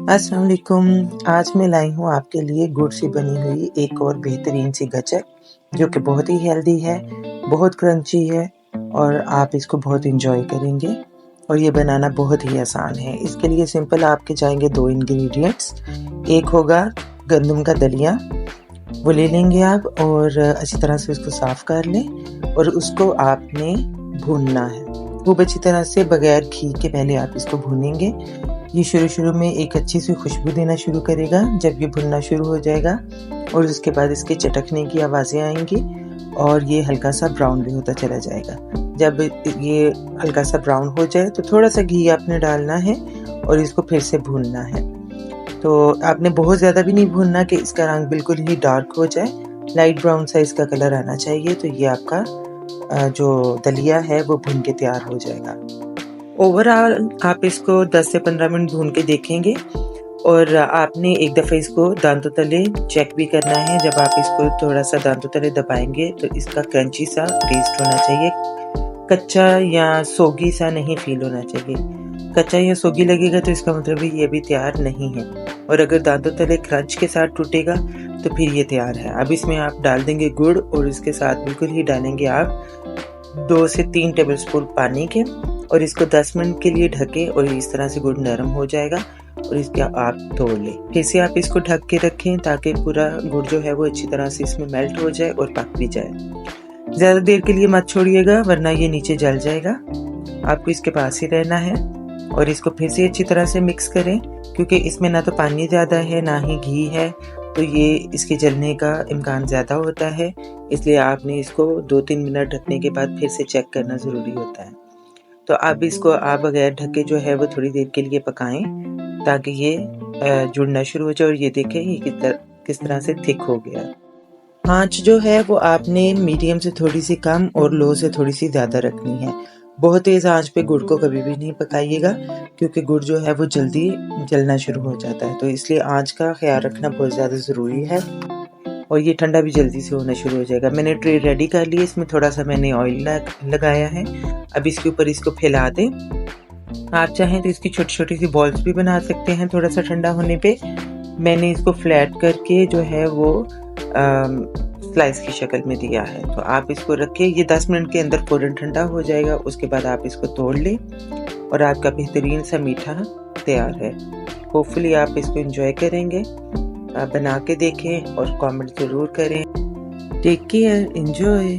अस्सलाम वालेकुम। आज मैं लाई हूँ आपके लिए गुड़ से बनी हुई एक और बेहतरीन सी गचक, जो कि बहुत ही हेल्दी है, बहुत क्रंची है और आप इसको बहुत एंजॉय करेंगे। और ये बनाना बहुत ही आसान है। इसके लिए सिंपल आपके जाएंगे 2 इंग्रेडिएंट्स। एक होगा गंदम का दलिया, वो ले लेंगे आप और अच्छी तरह से उसको साफ़ कर लें और उसको आपने भूनना है। खूब अच्छी तरह से बगैर घी के पहले आप इसको भूनेंगे। ये शुरू में एक अच्छी सी खुशबू देना शुरू करेगा जब ये भुनना शुरू हो जाएगा और उसके बाद इसके चटकने की आवाज़ें आएंगी और ये हल्का सा ब्राउन भी होता चला जाएगा। जब ये हल्का सा ब्राउन हो जाए तो थोड़ा सा घी आपने डालना है और इसको फिर से भूनना है। तो आपने बहुत ज़्यादा भी नहीं भूनना कि इसका रंग बिल्कुल ही डार्क हो जाए, लाइट ब्राउन सा इसका कलर आना चाहिए। तो ये आपका जो दलिया है वो भून के तैयार हो जाएगा। ओवरऑल आप इसको 10 से 15 मिनट भून के देखेंगे और आपने एक दफ़ा इसको दांतों तले चेक भी करना है। जब आप इसको थोड़ा सा दांतों तले दबाएंगे तो इसका क्रंची सा टेस्ट होना चाहिए, कच्चा या सोगी सा नहीं फील होना चाहिए। कच्चा या सोगी लगेगा तो इसका मतलब ये भी तैयार नहीं है, और अगर दांतों तले क्रंच के साथ टूटेगा तो फिर ये तैयार है। अब इसमें आप डाल देंगे गुड़ और इसके साथ बिल्कुल ही डालेंगे आप 2 से 3 टेबलस्पून पानी के और इसको 10 मिनट के लिए ढकें और इस तरह से गुड़ नरम हो जाएगा और इसका आप तोड़ लें। फिर से आप इसको ढक के रखें ताकि पूरा गुड़ जो है वो अच्छी तरह से इसमें मेल्ट हो जाए और पक भी जाए। ज़्यादा देर के लिए मत छोड़िएगा वरना ये नीचे जल जाएगा। आपको इसके पास ही रहना है और इसको फिर से अच्छी तरह से मिक्स करें, क्योंकि इसमें ना तो पानी ज़्यादा है ना ही घी है, तो ये इसके जलने का इम्कान ज़्यादा होता है। इसलिए आपने इसको 2-3 मिनट ढकने के बाद फिर से चेक करना ज़रूरी होता है। तो अब इसको आप बगैर ढके जो है वो थोड़ी देर के लिए पकाएं ताकि ये जुड़ना शुरू हो जाए। और ये देखें ये किस तरह से थिक हो गया। आँच जो है वो आपने मीडियम से थोड़ी सी कम और लो से थोड़ी सी ज़्यादा रखनी है। बहुत तेज़ आँच पे गुड़ को कभी भी नहीं पकाइएगा, क्योंकि गुड़ जो है वो जल्दी जलना शुरू हो जाता है। तो इसलिए आँच का ख्याल रखना बहुत ज़्यादा ज़रूरी है और ये ठंडा भी जल्दी से होना शुरू हो जाएगा। मैंने ट्रे रेडी कर ली, इसमें थोड़ा सा मैंने ऑयल लगाया है। अब इसके ऊपर इसको फैला दें। आप चाहें तो इसकी छोटी छोटी सी बॉल्स भी बना सकते हैं थोड़ा सा ठंडा होने पे। मैंने इसको फ्लैट करके जो है वो स्लाइस की शक्ल में दिया है। तो आप इसको रखें, ये 10 मिनट के अंदर फ़ौरन ठंडा हो जाएगा। उसके बाद आप इसको तोड़ लें और आपका बेहतरीन सा मीठा तैयार है। होपफुली आप इसको एंजॉय करेंगे। आप बना के देखें और कमेंट ज़रूर करें। Take care, enjoy.